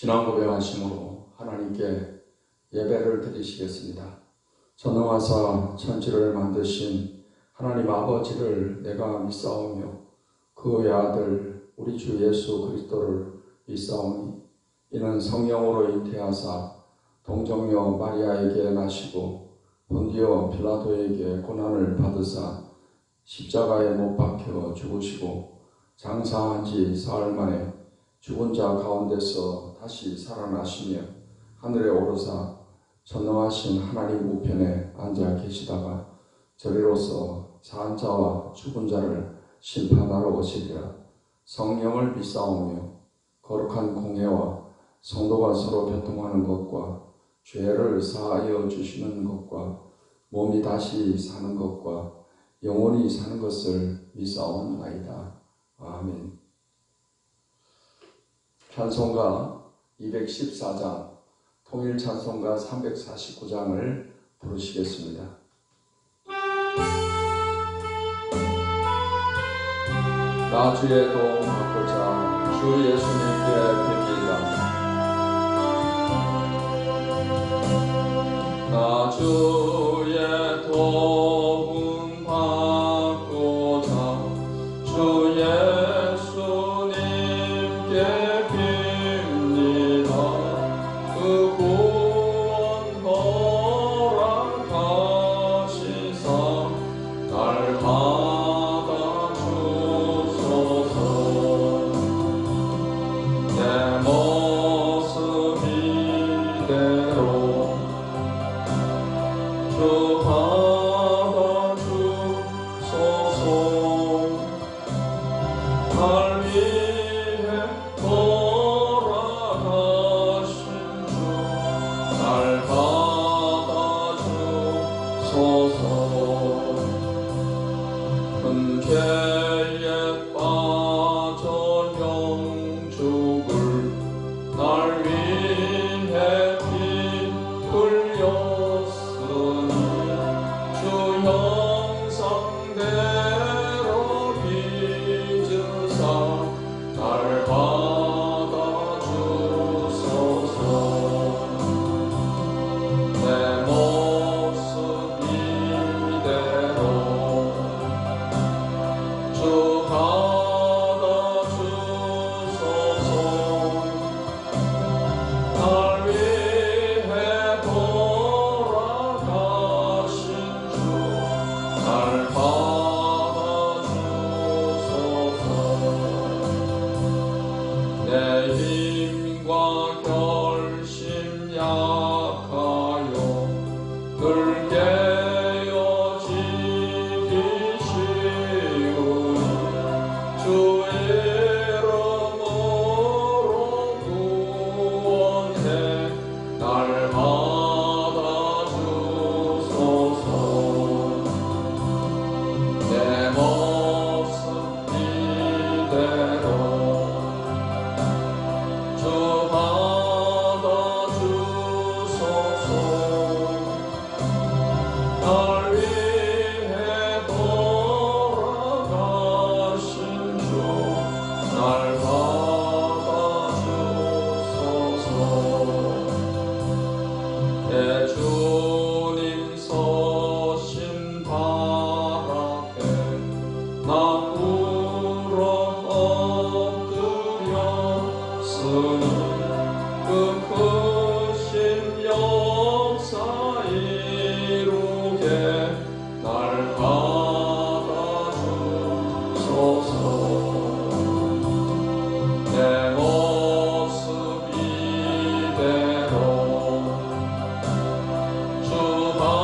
신앙 고백하심으로 하나님께 예배를 드리시겠습니다. 전능하사 천지를 만드신 하나님 아버지를 내가 믿사오며 그 외아들 우리 주 예수 그리스도를 믿사오니 이는 성령으로 잉태하사 동정녀 마리아에게 나시고 본디오 빌라도에게 고난을 받으사 십자가에 못 박혀 죽으시고 장사한 지 사흘 만에 죽은 자 가운데서 다시 살아나시며 하늘에 오르사 전능하신 하나님 우편에 앉아 계시다가 저리로서 산 자와 죽은 자를 심판하러 오시리라. 성령을 믿사오며 거룩한 공회와 성도가 서로 교통하는 것과 죄를 사하여 주시는 것과 몸이 다시 사는 것과 영원히 사는 것을 믿사옵나이다. 아멘. 찬송가 214장, 통일찬송가 349장을 부르시겠습니다. 나 주의 도움 받고자 주 예수님께 빕니다. 나 주의 도움 받고자 주 예수님께 빕니다. 그 구원 허락하시사 날 받아주소서. 내 모습 이대로 주 받아주소서. 날 위해 돌아가신 주 날 받아주소서. 큰 죄에 빠져 영죽을 날 위해 피 흘렸으니 주 형상대로 빚으사 날 받아주소서. 내 모습 이대로 주 받아주소서. 날 위해 돌아가신 주 날 받아주소서. 내 힘과 결심 약하여 늘 깨어지기 쉬우니 주 이름으로 구원해 날 받아주소서. 내 모습 이대로 주 받아주소서. 날 위해 돌아가신 주 날 받아주소서. 내 주님 서신 발 앞에 나 울어 엎드렸으니 그 크신 역사 이루게 날 받아주소서. 내 모습 이대로 주 받아주소서.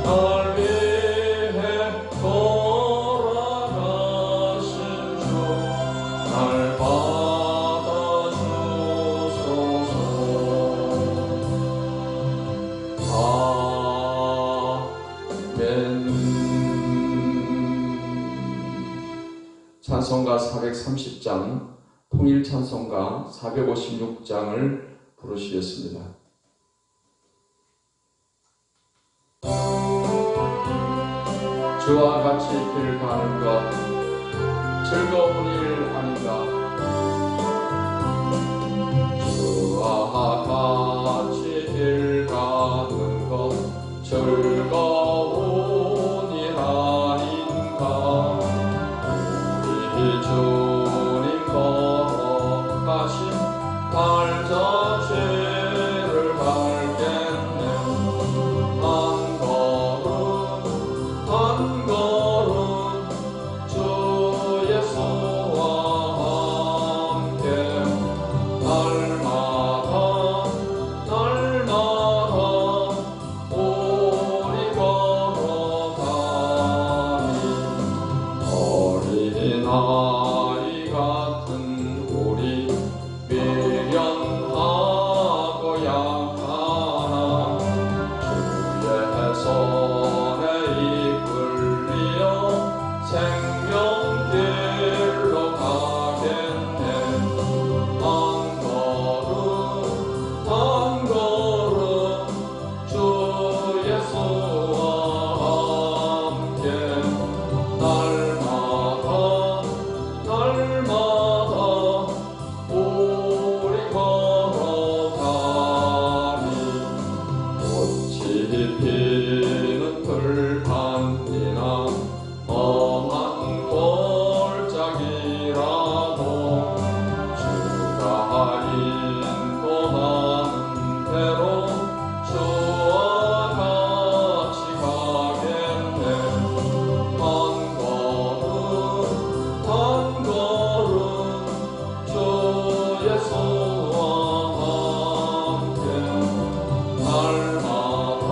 날 위해 돌아가신 주 날 받아주소서. 아멘. 찬송가 430장, 통일찬송가 456장을 부르시겠습니다. 주와 같이 길 가는 것 즐거운 일 아닌가. 주와 같이 길 가는 것 즐거운 일 아닌가. 우리 주님 걸어가신 발자 죄를 밟겠네. 한 걸음 한 걸음 주 예수와 함께 날마다 우리 걸어가니 어린아이 같은 우리 미련하고 약하나 주의 손에 이끌리어 생명길로 가겠네. 한 걸음 주 예수와 함께 날마다 우리 걸어가니 꽃이 피는 들판이나 험한 골짜기라도 주가 인도하는 대로 주와 같이 가겠네. 한 걸음 주 예수와 함께 날마다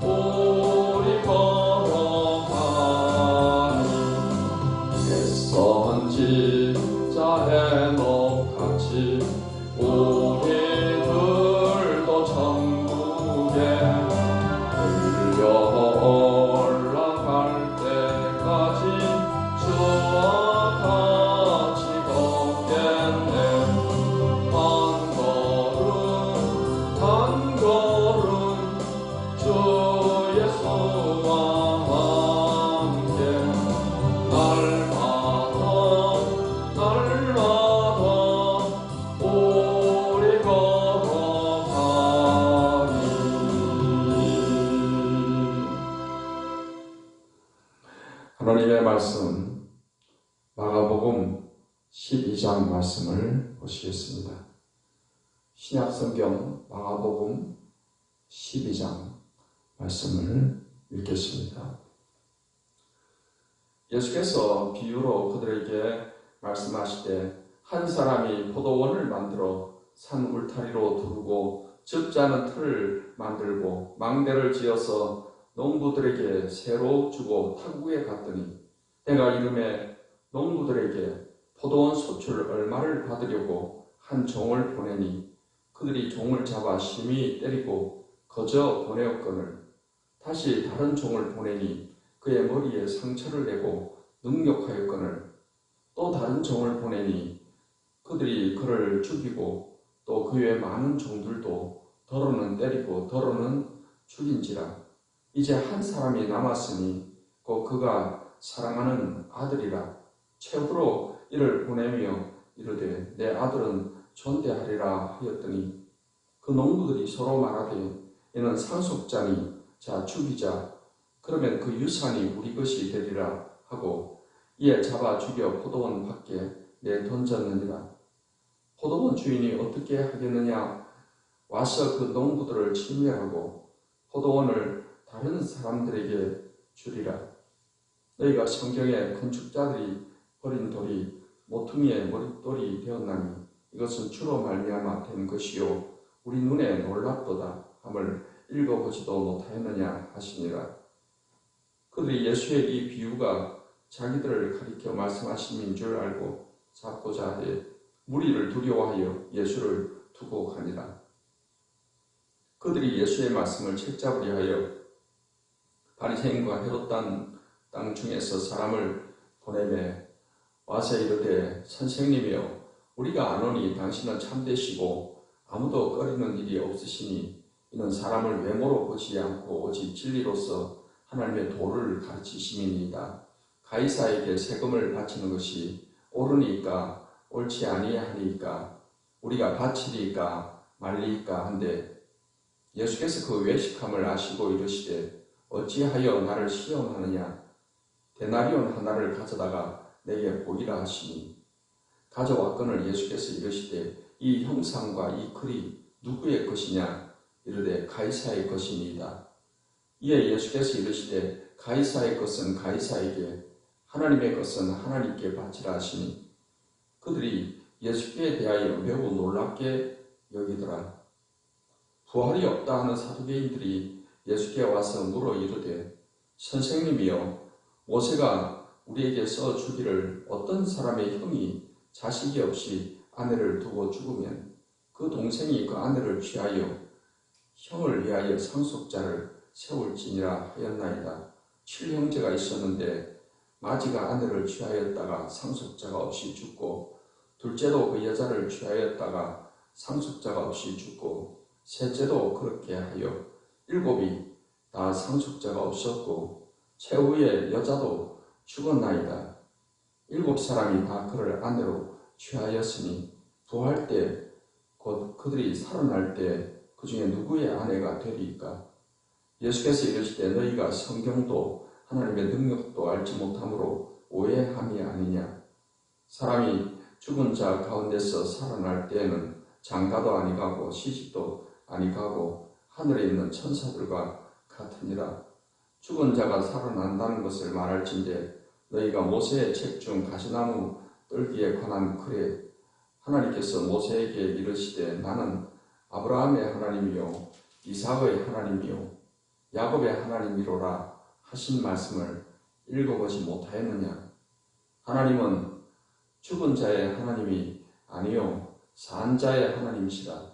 우리 걸어가니 애써 진짜 해놓같이 우리들도 천국에 들려 올라갈 때까지 주와 같이 걷겠네. 한 걸음 주 예수와 함께 날마다 우리 걸어가니. 하나님의 말씀 마가복음 12장 말씀을 보시겠습니다. 신약성경 마가복음 12장 말씀을 읽겠습니다. 예수께서 비유로 그들에게 말씀하시되 한 사람이 포도원을 만들어 산 울타리로 두르고 즙자는 틀을 만들고 망대를 지어서 농부들에게 새로 주고 타국에 갔더니 때가 이르매 농부들에게 포도원 소출 얼마를 받으려고 한 종을 보내니 그들이 종을 잡아 심히 때리고 거저 보내었거늘 다시 다른 종을 보내니 그의 머리에 상처를 내고 능욕하였거늘 또 다른 종을 보내니 그들이 그를 죽이고 또 그 외 많은 종들도 더러는 때리고 더러는 죽인지라. 이제 한 사람이 남았으니 곧 그가 사랑하는 아들이라. 최후로 이를 보내며 이르되 내 아들은 존대하리라 하였더니 그 농부들이 서로 말하되 이는 상속자니 자 죽이자. 그러면 그 유산이 우리 것이 되리라 하고 이에 잡아 죽여 포도원 밖에 내던졌느니라. 포도원 주인이 어떻게 하겠느냐. 와서 그 농부들을 침멸하고 포도원을 다른 사람들에게 주리라. 너희가 성경에 건축자들이 버린 돌이 모퉁이의 머릿돌이 되었나니 이것은 주로 말미암아 된 것이요 우리 눈에 놀랍도다 함을 읽어보지도 못하였느냐 하시니라. 그들이 예수의 이 비유가 자기들을 가리켜 말씀하심인 줄 알고 잡고자 하되 무리를 두려워하여 예수를 두고 가니라. 그들이 예수의 말씀을 책잡으려 하여 바리새인과 헤롯 땅 중에서 사람을 보내매 와서 이르되 선생님이여 우리가 아노니 당신은 참되시고 아무도 꺼리는 일이 없으시니 이는 사람을 외모로 보지 않고 오직 진리로서 하나님의 도를 가르치심이니이다. 가이사에게 세금을 바치는 것이 옳으니까 옳지 아니하니까 우리가 바치리까 말리까 한데 예수께서 그 외식함을 아시고 이르시되 어찌하여 나를 시험하느냐 데나리온 하나를 가져다가 내게 보이라 하시니 가져왔거늘 예수께서 이르시되 이 형상과 이 글이 누구의 것이냐 이르되 가이사의 것이니이다. 이에 예수께서 이르시되 가이사의 것은 가이사에게 하나님의 것은 하나님께 바치라 하시니 그들이 예수께 대하여 매우 놀랍게 여기더라. 부활이 없다 하는 사두개인들이 예수께 와서 물어 이르되 선생님이여 모세가 우리에게 써주기를 어떤 사람의 형이 자식이 없이 아내를 두고 죽으면 그 동생이 그 아내를 취하여 형을 위하여 상속자를 세울지니라 하였나이다. 7형제가 있었는데 마지가 아내를 취하였다가 상속자가 없이 죽고 둘째도 그 여자를 취하였다가 상속자가 없이 죽고 셋째도 그렇게 하여 7이 다 상속자가 없었고 최후의 여자도 죽었나이다. 7사람이 다 그를 아내로 취하였으니 부활 때 곧 그들이 살아날 때 그 중에 누구의 아내가 되리까? 예수께서 이르시되 너희가 성경도 하나님의 능력도 알지 못함으로 오해함이 아니냐. 사람이 죽은 자 가운데서 살아날 때에는 장가도 아니가고 시집도 아니가고 하늘에 있는 천사들과 같으니라. 죽은 자가 살아난다는 것을 말할진대 너희가 모세의 책 중 가시나무 떨기에 관한 글에 하나님께서 모세에게 이르시되 나는 아브라함의 하나님이요 이삭의 하나님이요 야곱의 하나님이로라 하신 말씀을 읽어보지 못하였느냐. 하나님은 죽은 자의 하나님이 아니요 산 자의 하나님이시라.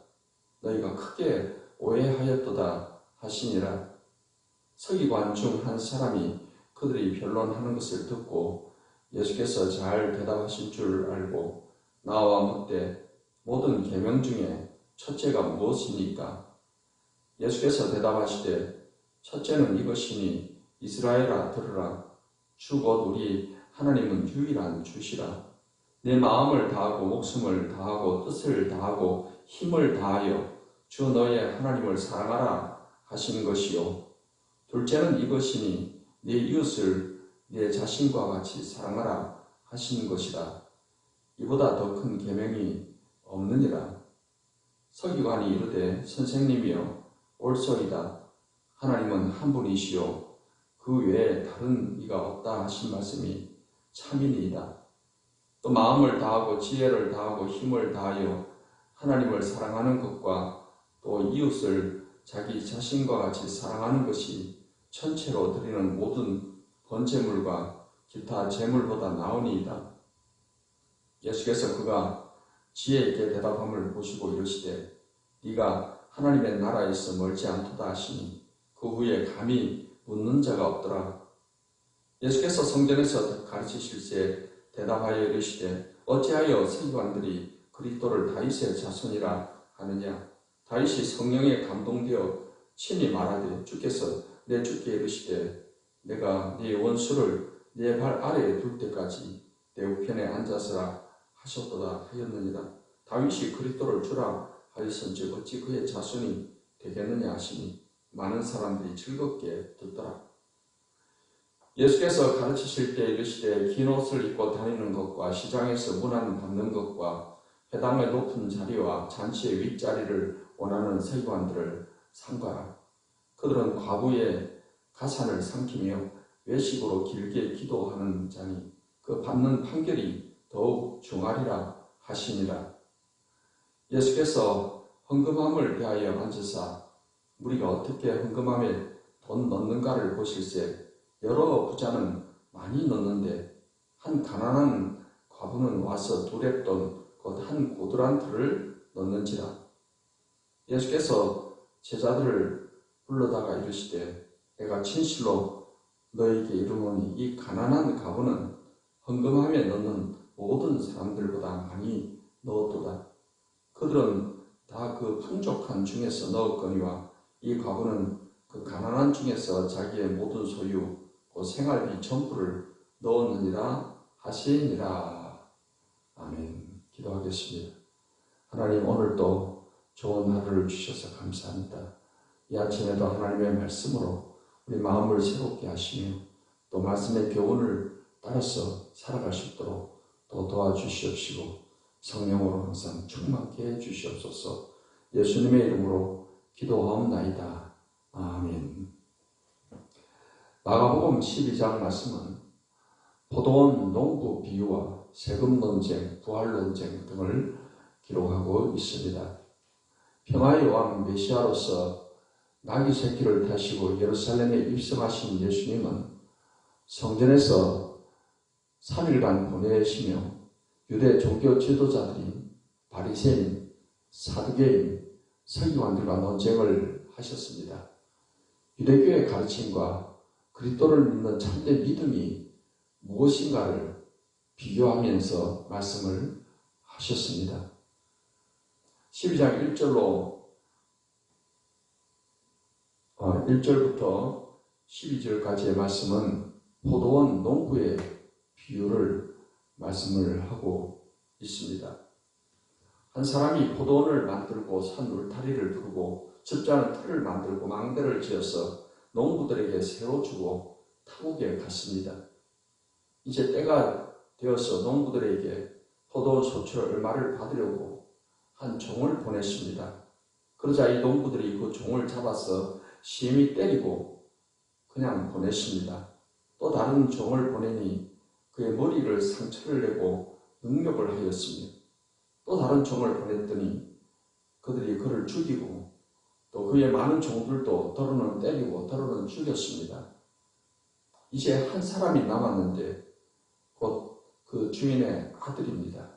너희가 크게 오해하였도다 하시니라. 서기관 중 한 사람이 그들이 변론하는 것을 듣고 예수께서 잘 대답하신 줄 알고 나와 묻되 모든 계명 중에 첫째가 무엇이니까? 예수께서 대답하시되 첫째는 이것이니 이스라엘아 들으라. 주 곧 우리 하나님은 유일한 주시라. 내 마음을 다하고 목숨을 다하고 뜻을 다하고 힘을 다하여 주 너의 하나님을 사랑하라 하신 것이요. 둘째는 이것이니 네 이웃을 네 자신과 같이 사랑하라 하신 것이라. 이보다 더 큰 계명이 없느니라. 서기관이 이르되 선생님이여 옳소이다. 하나님은 한 분이시요 그 외에 다른 이가 없다 하신 말씀이 참이니이다. 또 마음을 다하고 지혜를 다하고 힘을 다하여 하나님을 사랑하는 것과 또 이웃을 자기 자신과 같이 사랑하는 것이 천체로 드리는 모든 번제물과 기타 제물보다 나으니이다. 예수께서 그가 지혜 있게 대답함을 보시고 이르시되 네가 하나님의 나라에서 멀지 않도다 하시니 그 후에 감히 묻는 자가 없더라. 예수께서 성전에서 가르치실 때 대답하여 이르시되 어찌하여 서기관들이 그리스도를 다윗의 자손이라 하느냐. 다윗이 성령에 감동되어 친히 말하되 주께서 내 주께 이르시되 내가 네 원수를 네 발 아래에 둘 때까지 내 우편에 앉아서라 하셨도다 하였느니라. 다윗이 그리스도를 주라 하였은즉 어찌 그의 자손이 되겠느냐 하시니 많은 사람들이 즐겁게 듣더라. 예수께서 가르치실 때 이르시되 긴 옷을 입고 다니는 것과 시장에서 문안 받는 것과 회당의 높은 자리와 잔치의 윗자리를 원하는 서기관들을 삼가라. 그들은 과부의 가산을 삼키며 외식으로 길게 기도하는 자니 그 받는 판결이 더욱 중하리라 하시니라. 예수께서 헌금함을 대하여 앉으사 우리가 어떻게 헌금함에 돈 넣는가를 보실세 여러 부자는 많이 넣는데 한 가난한 과부는 와서 두렙돈 곧 한 고드란트를 넣는지라. 예수께서 제자들을 불러다가 이르시되 내가 진실로 너에게 이르노니 이 가난한 과부는 헌금함에 넣는 모든 사람들보다 많이 넣었도다. 그들은 다 그 풍족한 중에서 넣었거니와 이 과부는 그 그 가난한 중에서 자기의 모든 소유, 그 생활비 전부를 넣었느니라 하시니라. 아멘. 기도하겠습니다. 하나님, 오늘도 좋은 하루를 주셔서 감사합니다. 이 아침에도 하나님의 말씀으로 우리 마음을 새롭게 하시며 또 말씀의 교훈을 따라서 살아갈 수 있도록 또 도와주시옵시고 성령으로 항상 충만케 해주시옵소서. 예수님의 이름으로 기도하옵나이다. 아멘. 마가복음 12장 말씀은 포도원 농부 비유와 세금 논쟁, 부활 논쟁 등을 기록하고 있습니다. 평화의 왕 메시아로서 나귀 새끼를 타시고 예루살렘에 입성하신 예수님은 성전에서 3일간 보내시며 유대 종교 지도자들인 바리새인, 사두개인, 서기관들과 논쟁을 하셨습니다. 유대교의 가르침과 그리스도를 믿는 참된 믿음이 무엇인가를 비교하면서 말씀을 하셨습니다. 12장 1절부터 12절까지의 말씀은 포도원 농부의 비유를 말씀을 하고 있습니다. 한 사람이 포도원을 만들고 산 울타리를 두르고 즙자는 틀을 만들고 망대를 지어서 농부들에게 새로 주고 타국에 갔습니다. 이제 때가 되어서 농부들에게 포도원 소출 얼마를 받으려고 한 종을 보냈습니다. 그러자 이 농부들이 그 종을 잡아서 심히 때리고 그냥 보냈습니다. 또 다른 종을 보내니 그의 머리를 상처를 내고 능욕을 하였으며 또 다른 종을 보냈더니 그들이 그를 죽이고 또 그의 많은 종들도 더러는 때리고 더러는 죽였습니다. 이제 한 사람이 남았는데 곧 그 주인의 아들입니다.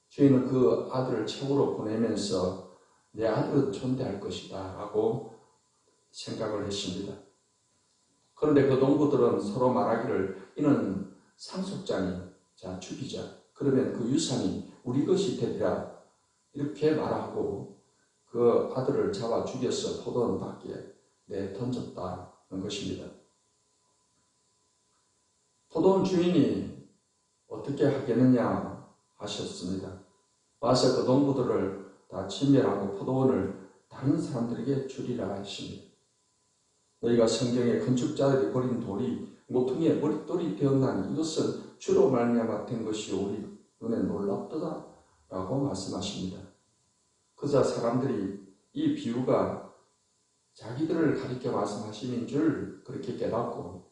주인은 그 아들을 최후로 보내면서 내 아들은 존대할 것이다 라고 생각을 했습니다. 그런데 그 농부들은 서로 말하기를 이는 상속자니 자 죽이자. 그러면 그 유산이 우리 것이 되리라. 이렇게 말하고 그 아들을 잡아 죽여서 포도원 밖에 내던졌다는 것입니다. 포도원 주인이 어떻게 하겠느냐 하셨습니다. 와서 그 농부들을 다 진멸하고 포도원을 다른 사람들에게 주리라 하십니다. 너희가 성경에 건축자들이 버린 돌이 모퉁이의 머릿돌이 되었나니 이것은 주로 말미암아 된 것이 우리 눈에 놀랍도다 라고 말씀하십니다. 그자 사람들이 이 비유가 자기들을 가리켜 말씀하시는 줄 그렇게 깨닫고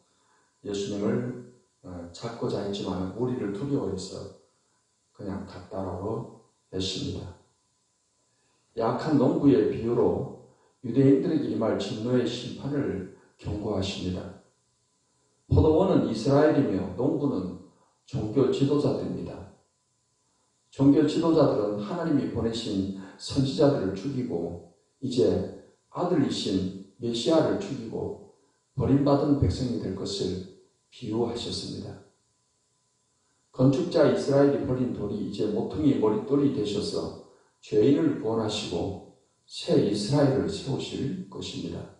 예수님을 찾고자 했지만 우리를 두려워해서 그냥 갔다라고 했습니다. 약한 농부의 비유로 유대인들에게 임할 진노의 심판을 경고하십니다. 포도원은 이스라엘이며 농부는 종교 지도자들입니다. 종교 지도자들은 하나님이 보내신 선지자들을 죽이고 이제 아들이신 메시아를 죽이고 버림받은 백성이 될 것을 비유하셨습니다. 건축자 이스라엘이 버린 돌이 이제 모퉁이 머릿돌이 되셔서 죄인을 구원하시고 새 이스라엘을 세우실 것입니다.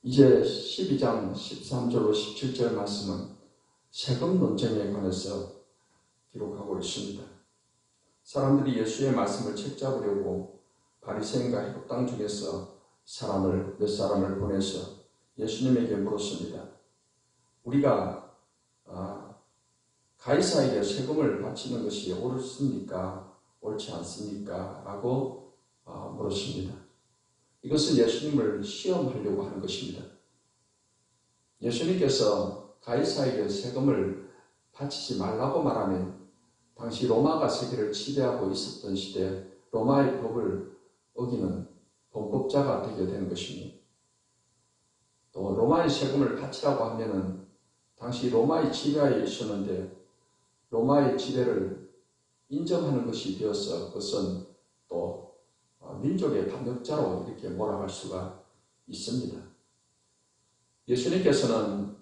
이제 12장 13절로 17절 말씀은 세금 논쟁에 관해서 기록하고 있습니다. 사람들이 예수의 말씀을 책잡으려고 바리새인과 해독당 중에서 몇 사람을 보내서 예수님에게 물었습니다. 우리가 가이사에게 세금을 바치는 것이 옳습니까? 옳지 않습니까? 라고 물었습니다. 이것은 예수님을 시험하려고 하는 것입니다. 예수님께서 가이사에게 세금을 바치지 말라고 말하면 당시 로마가 세계를 지배하고 있었던 시대 로마의 법을 어기는 범법자가 되게 되는 것입니다. 또 로마의 세금을 바치라고 하면은 당시 로마의 지배하에 있었는데 로마의 지배를 인정하는 것이 되어서 그것은 또 민족의 반역자로 이렇게 몰아갈 수가 있습니다. 예수님께서는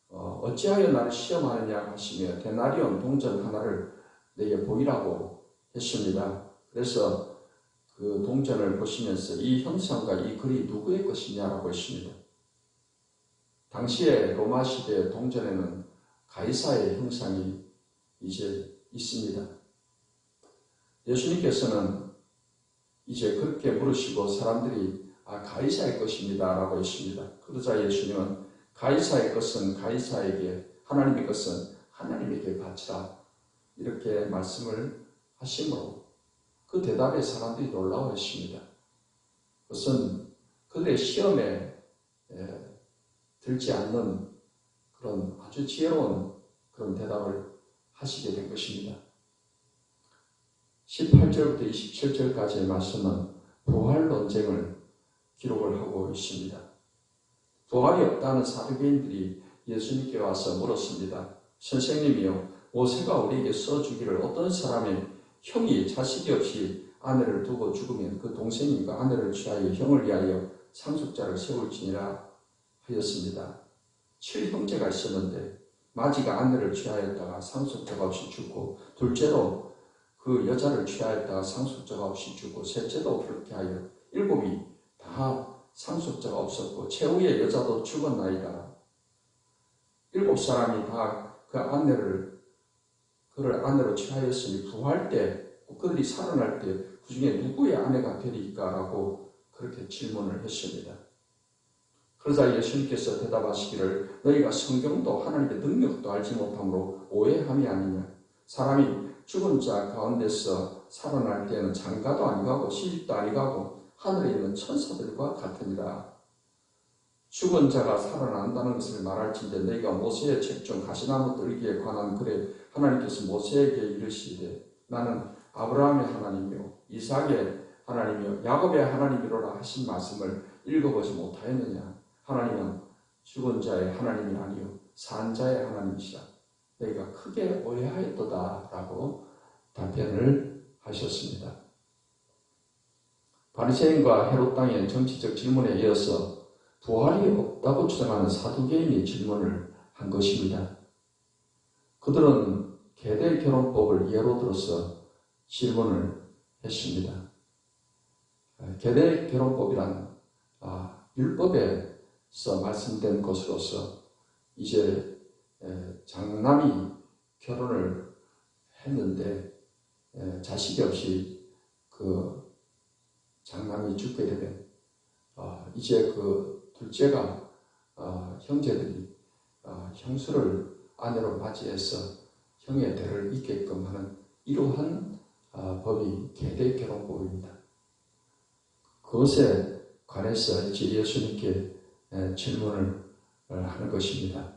어찌하여 나를 시험하느냐 하시며 데나리온 동전 하나를 내게 보이라고 했습니다. 그래서 그 동전을 보시면서 이 형상과 이 글이 누구의 것이냐라고 했습니다. 당시에 로마 시대의 동전에는 가이사의 형상이 이제 있습니다. 예수님께서는 이제 그렇게 물으시고 사람들이 가이사의 것입니다 라고 했습니다. 그러자 예수님은 가이사의 것은 가이사에게, 하나님의 것은 하나님에게 바치라 이렇게 말씀을 하심으로 그 대답에 사람들이 놀라워했습니다. 그것은 그들의 시험에 들지 않는 그런 아주 지혜로운 그런 대답을 하시게 된 것입니다. 18절부터 27절까지의 말씀은 부활 논쟁을 기록을 하고 있습니다. 부활이 없다는 사두개인들이 예수님께 와서 물었습니다. 선생님이요, 모세가 우리에게 써주기를 어떤 사람의 형이 자식이 없이 아내를 두고 죽으면 그 동생이 그 아내를 취하여 형을 위하여 상속자를 세울지니라 하였습니다. 7형제가 있었는데 마지가 아내를 취하였다가 상속자가 없이 죽고, 둘째로 그 여자를 취하였다가 상속자가 없이 죽고, 셋째도 그렇게 하여 7이 다 상속자가 없었고 최후의 여자도 죽었나이다. 7사람이 다 그를 아내로 취하였으니 부활 때, 그들이 살아날 때 그 중에 누구의 아내가 되리까라고 그렇게 질문을 했습니다. 그러자 예수님께서 대답하시기를 너희가 성경도 하나님의 능력도 알지 못함으로 오해함이 아니냐. 사람이 죽은 자 가운데서 살아날 때는 장가도 아니가고 시집도 아니가고 하늘에 있는 천사들과 같으니라. 죽은 자가 살아난다는 것을 말할진대 너희가 모세의 책 중 가시나무 뜰기에 관한 글에 하나님께서 모세에게 이르시되 나는 아브라함의 하나님이요 이삭의 하나님이요 야곱의 하나님이로라 하신 말씀을 읽어보지 못하였느냐. 하나님은 죽은 자의 하나님이 아니요 산 자의 하나님이시라. 너희가 크게 오해하였도다 라고 답변을 하셨습니다. 바리새인과 헤롯 당의 정치적 질문에 이어서 부활이 없다고 주장하는 사두개인이 질문을 한 것입니다. 그들은 계대 결혼법을 예로 들어서 질문을 했습니다. 계대 결혼법이란 율법에서 말씀된 것으로서 이제 장남이 결혼을 했는데 자식이 없이 그 장남이 죽게 되면 이제 그 둘째가 형제들이 형수를 아내로 맞이해서 형의 대를 잇게끔 하는 이러한 법이 계대 결혼법입니다. 그것에 관해서 이제 예수님께 질문을 하는 것입니다.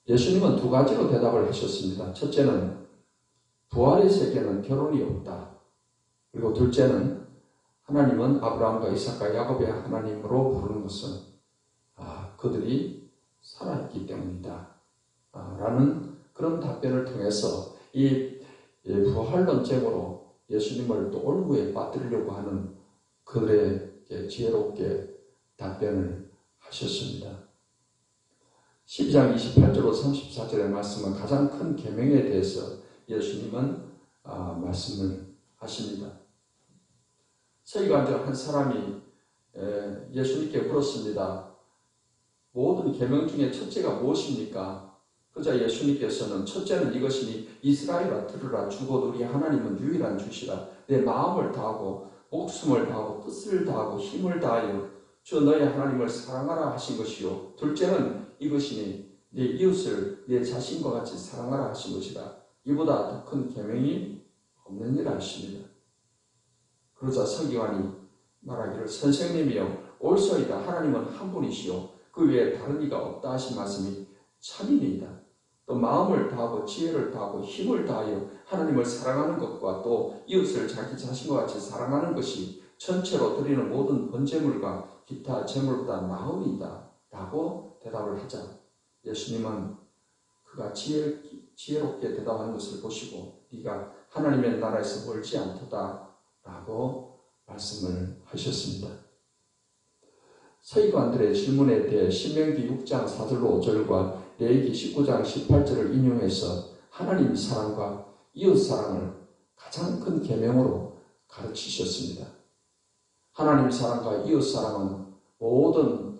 예수님은 두 가지로 대답을 하셨습니다. 첫째는 부활의 세계는 결혼이 없다. 그리고 둘째는 하나님은 아브라함과 이삭과 야곱의 하나님으로 부르는 것은 그들이 살아있기 때문이다 라는 그런 답변을 통해서 이 부활 논쟁으로 예수님을 또 올무에 빠뜨리려고 하는 그들에게 지혜롭게 답변을 하셨습니다. 12장 28절로 34절의 말씀은 가장 큰 계명에 대해서 예수님은 말씀을 하십니다. 서기관들 한 사람이 예수님께 물었습니다. 모든 계명 중에 첫째가 무엇입니까? 그러자 예수님께서는 첫째는 이것이니 이스라엘아 들으라. 주곧 우리 하나님은 유일한 주시라. 내 마음을 다하고 목숨을 다하고 뜻을 다하고 힘을 다하여 주 너희 하나님을 사랑하라 하신 것이요. 둘째는 이것이니 내 이웃을 내 자신과 같이 사랑하라 하신 것이다. 이보다 더 큰 계명이 없느니라 하십니다. 그러자 서기관이 말하기를 선생님이여 옳소이다. 하나님은 한 분이시요 그 외에 다른 이가 없다 하신 말씀이 참이니이다. 또 마음을 다하고 지혜를 다하고 힘을 다하여 하나님을 사랑하는 것과 또 이웃을 자기 자신과 같이 사랑하는 것이 전체로 드리는 모든 번제물과 기타 제물보다 나으니이다 라고 대답을 하자 예수님은 그가 지혜롭게 대답한 것을 보시고 네가 하나님의 나라에서 멀지 않도다 라고 말씀을 하셨습니다. 서기관들의 질문에 대해 신명기 6장 4절로 5절과 레위기 19장 18절을 인용해서 하나님 사랑과 이웃 사랑을 가장 큰 계명으로 가르치셨습니다. 하나님 사랑과 이웃 사랑은 모든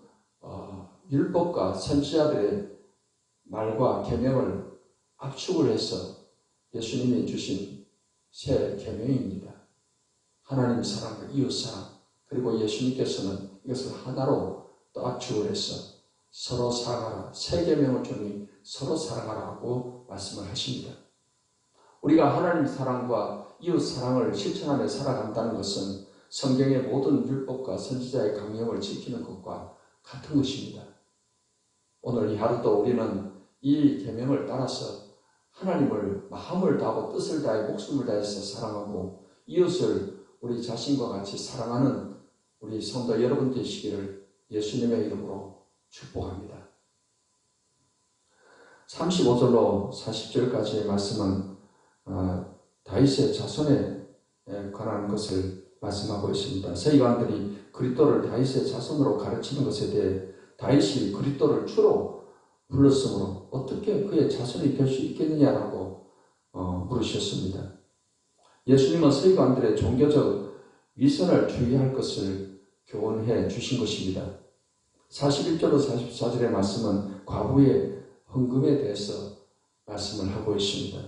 율법과 선지자들의 말과 계명을 압축을 해서 예수님이 주신 새 계명입니다. 하나님 사랑과 이웃 사랑, 그리고 예수님께서는 이것을 하나로 또 압축을 해서 서로 사랑하라, 새 계명을 주니 서로 사랑하라 하고 말씀을 하십니다. 우리가 하나님 사랑과 이웃 사랑을 실천하며 살아간다는 것은 성경의 모든 율법과 선지자의 강령을 지키는 것과 같은 것입니다. 오늘 이 하루도 우리는 이 계명을 따라서 하나님을 마음을 다하고 뜻을 다해 목숨을 다해서 사랑하고 이웃을 우리 자신과 같이 사랑하는 우리 성도 여러분 되시기를 예수님의 이름으로 축복합니다. 35절로 40절까지의 말씀은 다윗의 자손에 관한 것을 말씀하고 있습니다. 서기관들이 그리스도를 다윗의 자손으로 가르치는 것에 대해 다윗이 그리스도를 주로 불렀으므로 어떻게 그의 자손이 될 수 있겠느냐라고 물으셨습니다. 예수님은 서기관들의 종교적 위선을 주의할 것을 교훈해 주신 것입니다. 41절로 44절의 말씀은 과부의 헌금에 대해서 말씀을 하고 있습니다.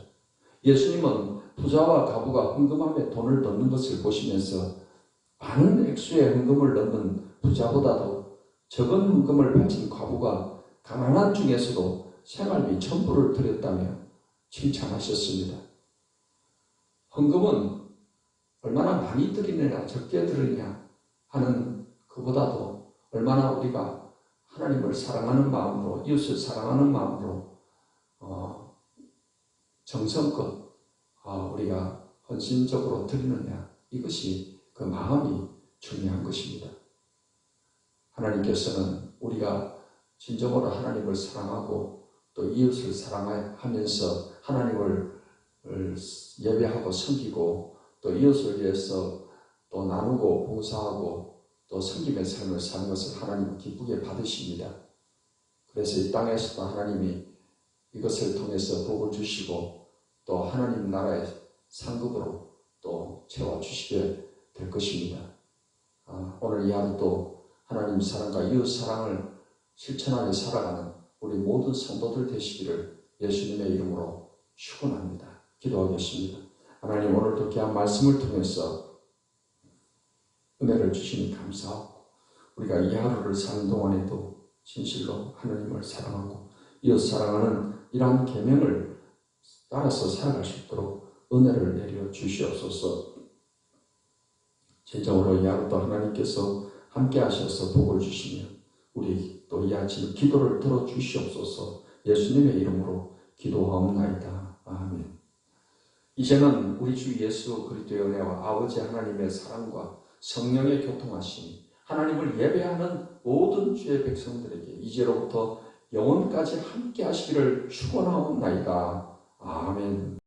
예수님은 부자와 과부가 헌금함에 돈을 넣는 것을 보시면서 많은 액수의 헌금을 넣는 부자보다도 적은 헌금을 바친 과부가 가난한 중에서도 생활비 전부를 드렸다며 칭찬하셨습니다. 헌금은 얼마나 많이 드리느냐 적게 드리느냐 하는 그보다도 얼마나 우리가 하나님을 사랑하는 마음으로 이웃을 사랑하는 마음으로 정성껏 우리가 헌신적으로 드리느냐, 이것이 그 마음이 중요한 것입니다. 하나님께서는 우리가 진정으로 하나님을 사랑하고 또 이웃을 사랑하면서 하나님을 예배하고 섬기고 또 이웃을 위해서 또 나누고 봉사하고 또 섬김의 삶을 사는 것을 하나님은 기쁘게 받으십니다. 그래서 이 땅에서도 하나님이 이것을 통해서 복을 주시고 또 하나님 나라의 상급으로 또 채워주시게 될 것입니다. 오늘 이 하루도 하나님 사랑과 이웃 사랑을 실천하며 살아가는 우리 모든 성도들 되시기를 예수님의 이름으로 축원합니다. 기도하겠습니다. 하나님, 오늘도 귀한 말씀을 통해서 은혜를 주시니 감사하고 우리가 이 하루를 사는 동안에도 진실로 하나님을 사랑하고 이웃 사랑하는 이러한 계명을 따라서 살아갈 수 있도록 은혜를 내려 주시옵소서. 진정으로 이 하루도 하나님께서 함께 하셔서 복을 주시며 우리 또 이 아침 기도를 들어 주시옵소서. 예수님의 이름으로 기도하옵나이다. 아멘. 이제는 우리 주 예수 그리스도의 은혜와 아버지 하나님의 사랑과 성령의 교통하심이 하나님을 예배하는 모든 주의 백성들에게 이제로부터 영원까지 함께 하시기를 축원하옵나이다. 아멘.